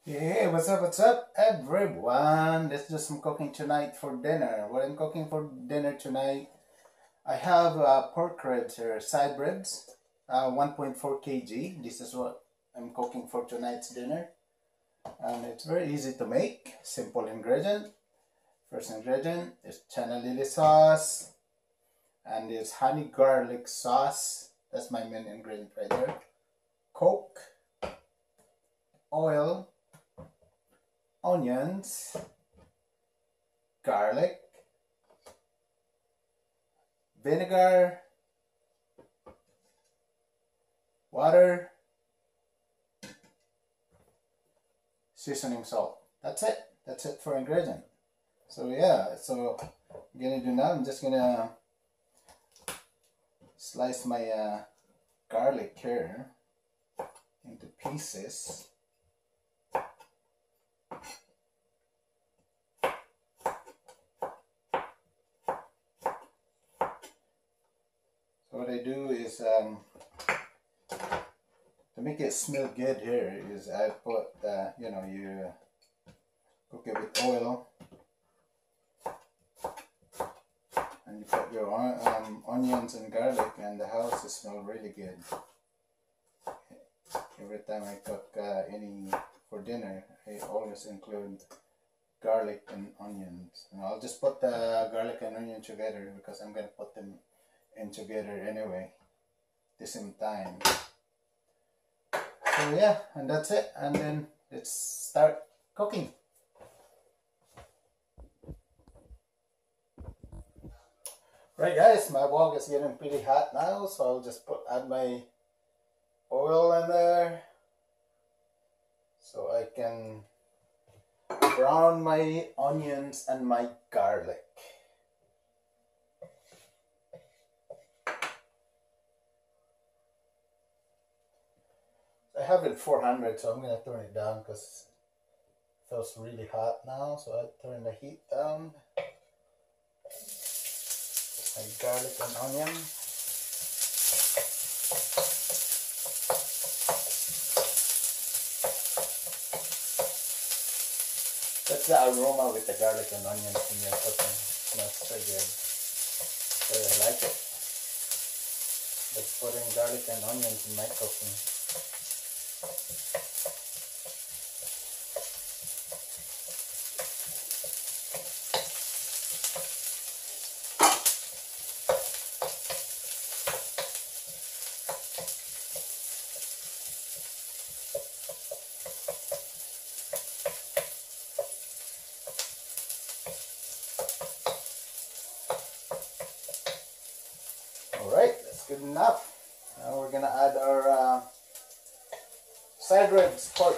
Hey, what's up, everyone? Let's do some cooking tonight for dinner. What I'm cooking for dinner tonight, I have pork ribs or side ribs, 1.4 kg. This is what I'm cooking for tonight's dinner. And it's very easy to make, simple ingredient. First ingredient is chana lily sauce, and it's honey garlic sauce. That's my main ingredient right there. Coke, oil, onions, garlic, vinegar, water, seasoning salt. That's it. That's it for ingredient. So yeah, so I'm gonna do now. I'm just gonna slice my garlic here into pieces. So what I do is to make it smell good here is I put you cook it with oil, and you put your onions and garlic, and the house will smell really good. Every time I cook any for dinner, I always include garlic and onions. And I'll just put the garlic and onion together because I'm gonna put them in together anyway at the same time. So yeah, and that's it. And then let's start cooking. Right guys, my wok is getting pretty hot now, so I'll just add my oil in there so I can brown my onions and my garlic. I have it 400, so I'm gonna turn it down because it feels really hot now, so I turn the heat down. My garlic and onion. That's the aroma with the garlic and onions when you're cooking. It smells so good. So I like it. Let's put in garlic and onions in my cooking. Alright, that's good enough. Now we're gonna add our side ribs pork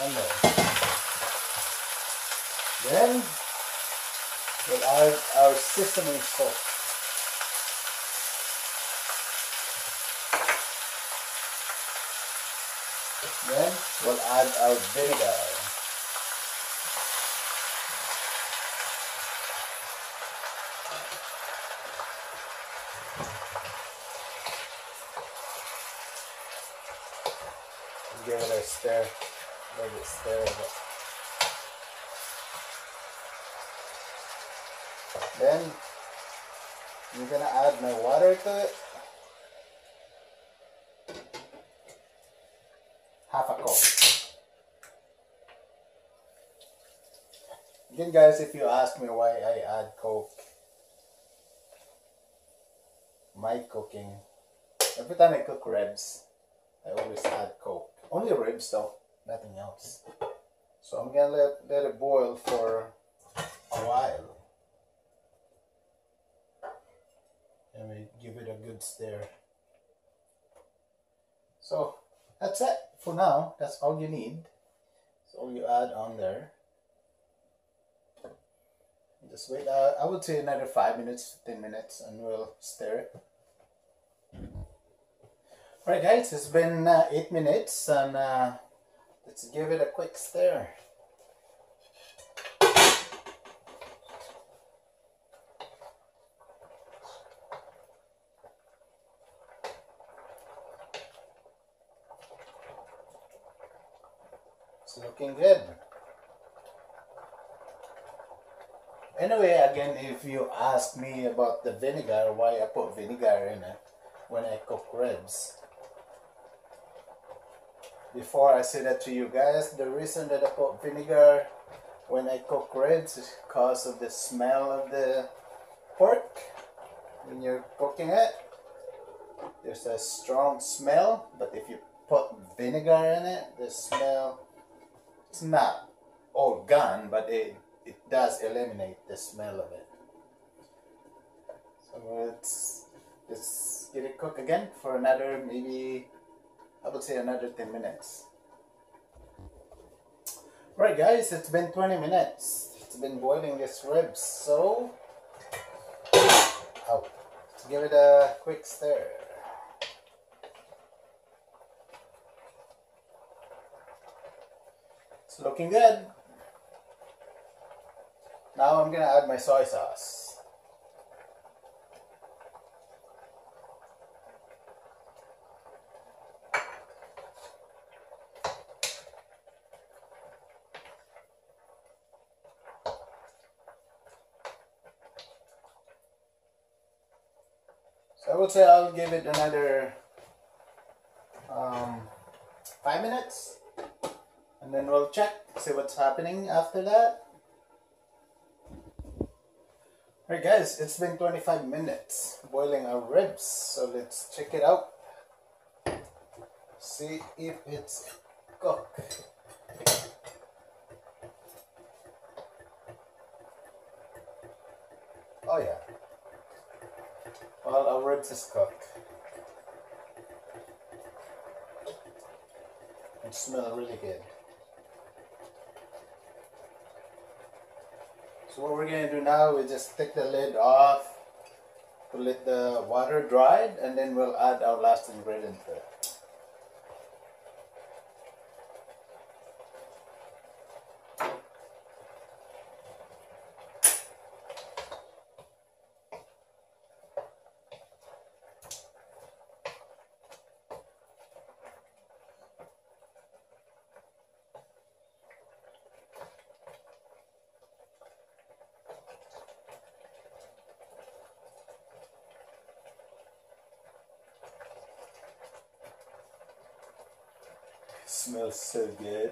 on there. Then we'll add our seasoning salt. Then we'll add our vinegar. Give it a stir, let it stir a bit. Then I'm gonna add my water to it. Half a cup. Again guys, if you ask me why I add Coke, my cooking, every time I cook ribs, I always add Coke. Only ribs though, nothing else. So I'm gonna let it boil for a while. And we give it a good stir. So that's it for now. That's all you need. That's all you add on there. Just wait, I would say another 5 minutes, 10 minutes, and we'll stir it. Alright guys, it's been 8 minutes, and let's give it a quick stir. It's looking looking good. Anyway, again, if you ask me about the vinegar, why I put vinegar in it when I cook ribs, before I say that to you guys, the reason that I put vinegar when I cook ribs is because of the smell of the pork. When you're cooking it, there's a strong smell, but if you put vinegar in it, the smell, it's not all gone, but it does eliminate the smell of it. So let's get it cooked again for another, maybe I would say another 10 minutes. Right guys, it's been 20 minutes. It's been boiling this ribs, so let's give it a quick stir. It's looking good. Now I'm gonna add my soy sauce. So I would say I'll give it another 5 minutes, and then we'll check, see what's happening after that. Alright guys, it's been 25 minutes boiling our ribs, so let's check it out. See if it's cooked. Oh yeah. Well, our ribs is cooked. It smells really good. So what we're going to do now is just take the lid off to let the water dry, and then we'll add our last ingredient to it. Smells so good.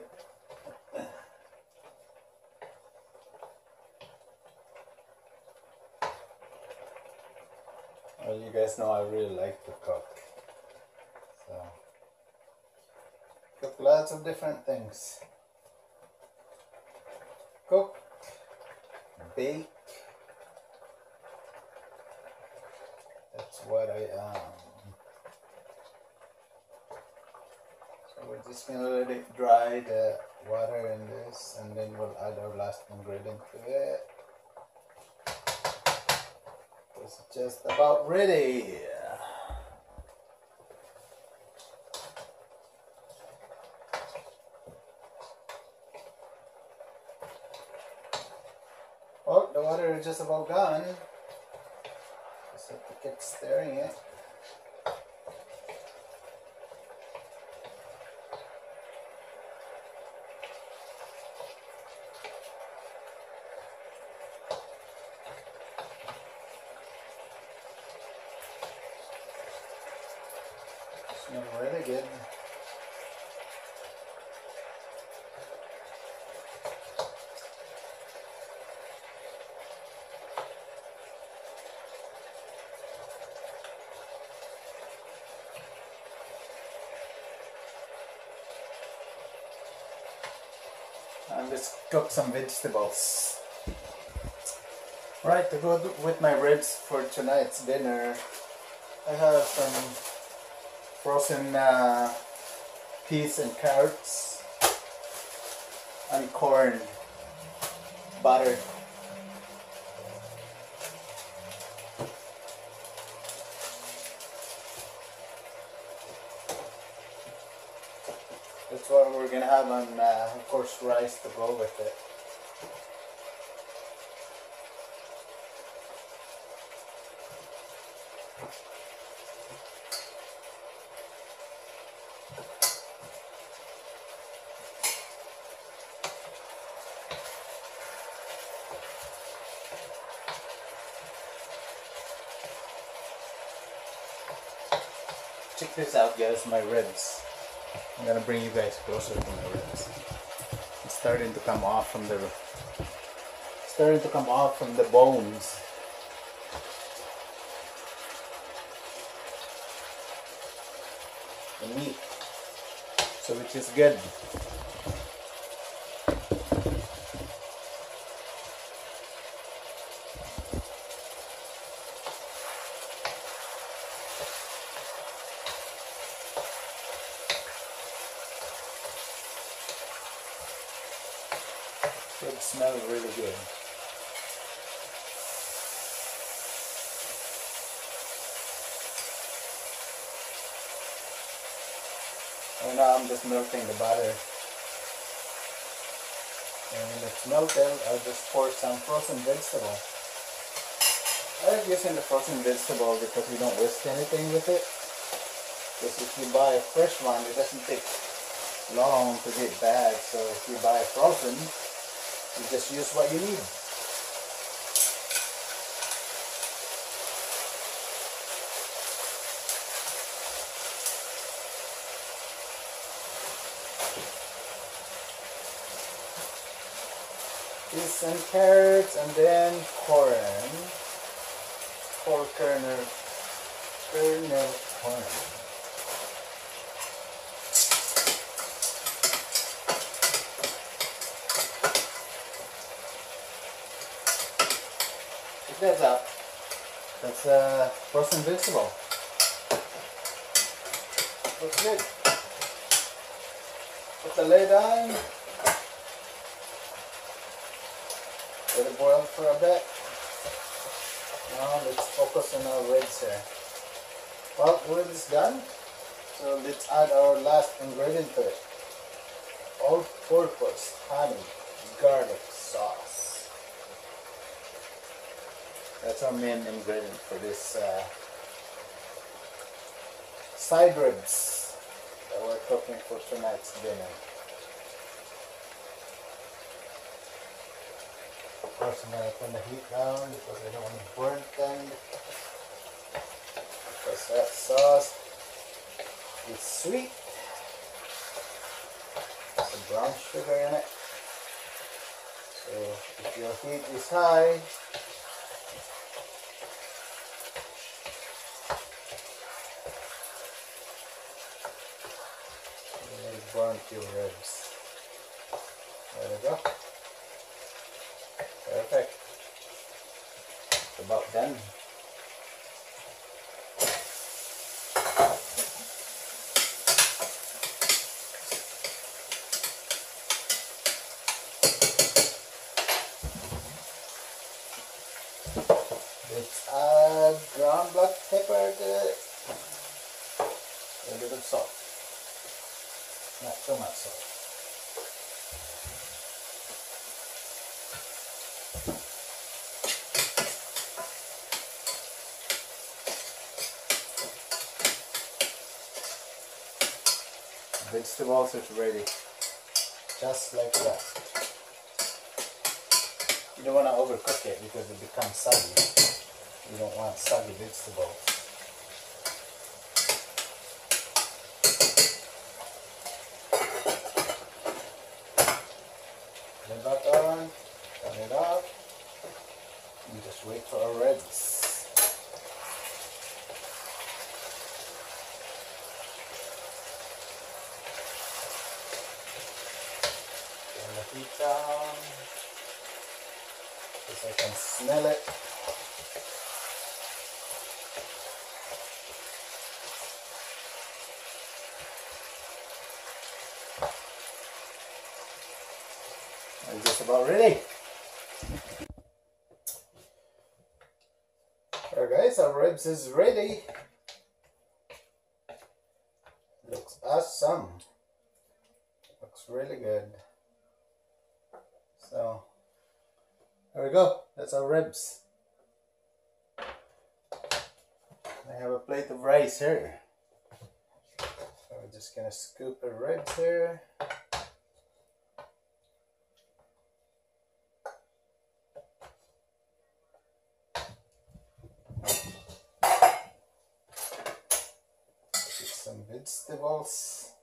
Well, you guys know I really like to cook. So, cook lots of different things. Cook, bake. That's what I am. We're just going to let it dry, the water in this, and then we'll add our last ingredient to it. It's just about ready. Oh, the water is just about gone. Just have to keep stirring it. Smells really good. And let's cook some vegetables. Right, to go with my ribs for tonight's dinner, I have some frozen peas and carrots and corn butter. That's what we're gonna have, and of course rice to go with it. check this out, guys, my ribs. I'm gonna bring you guys closer to my ribs. It's starting to come off from the bones. The meat. So which is good. It smells really good. And now I'm just melting the butter. And when it's melted, I'll just pour some frozen vegetable. I like using the frozen vegetable because you don't waste anything with it. Because if you buy a fresh one, it doesn't take long to get bad. So if you buy frozen, you just use what you need. Peas and carrots, and then corn. 4 kernel corn. Check that out. That's a frozen vegetable. Looks good. Put the lid on. Let it boil for a bit. Now let's focus on our ribs here. Well, the rib is done. So let's add our last ingredient to it. All-purpose honey garlic sauce. That's our main ingredient for this side ribs that we're cooking for tonight's dinner. Of course, I'm going to turn the heat down because I don't want to burn them. Because that sauce is sweet. There's some brown sugar in it. So if your heat is high, you will burn your ribs. There we go. Perfect. It's about done. Let's add ground black pepper to it. A little salt. Not too much salt. Vegetables is ready, just like that. You don't want to overcook it because it becomes soggy. You don't want soggy vegetables. Turn that on, turn it off, and just wait for our ribs. Heat down because I can smell it. I'm just about ready. Alright guys, our ribs is ready. Looks awesome. Looks really good. So, there we go. That's our ribs. I have a plate of rice here. So we're just gonna scoop the ribs here. Put vegetables.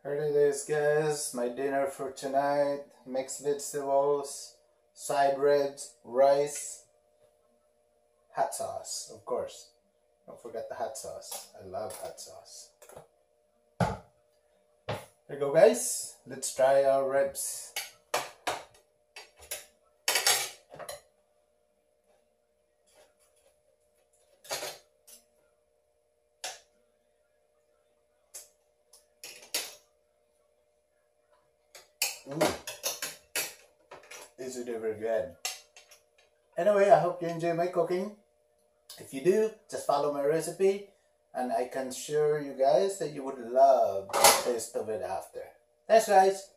Here it is, guys, my dinner for tonight. Mixed vegetables, side ribs, rice, hot sauce, of course. Don't forget the hot sauce. I love hot sauce. Here you go, guys. Let's try our ribs. This is very good. Anyway, I hope you enjoy my cooking. If you do, just follow my recipe and I can assure you guys that you would love the taste of it after. Thanks, guys.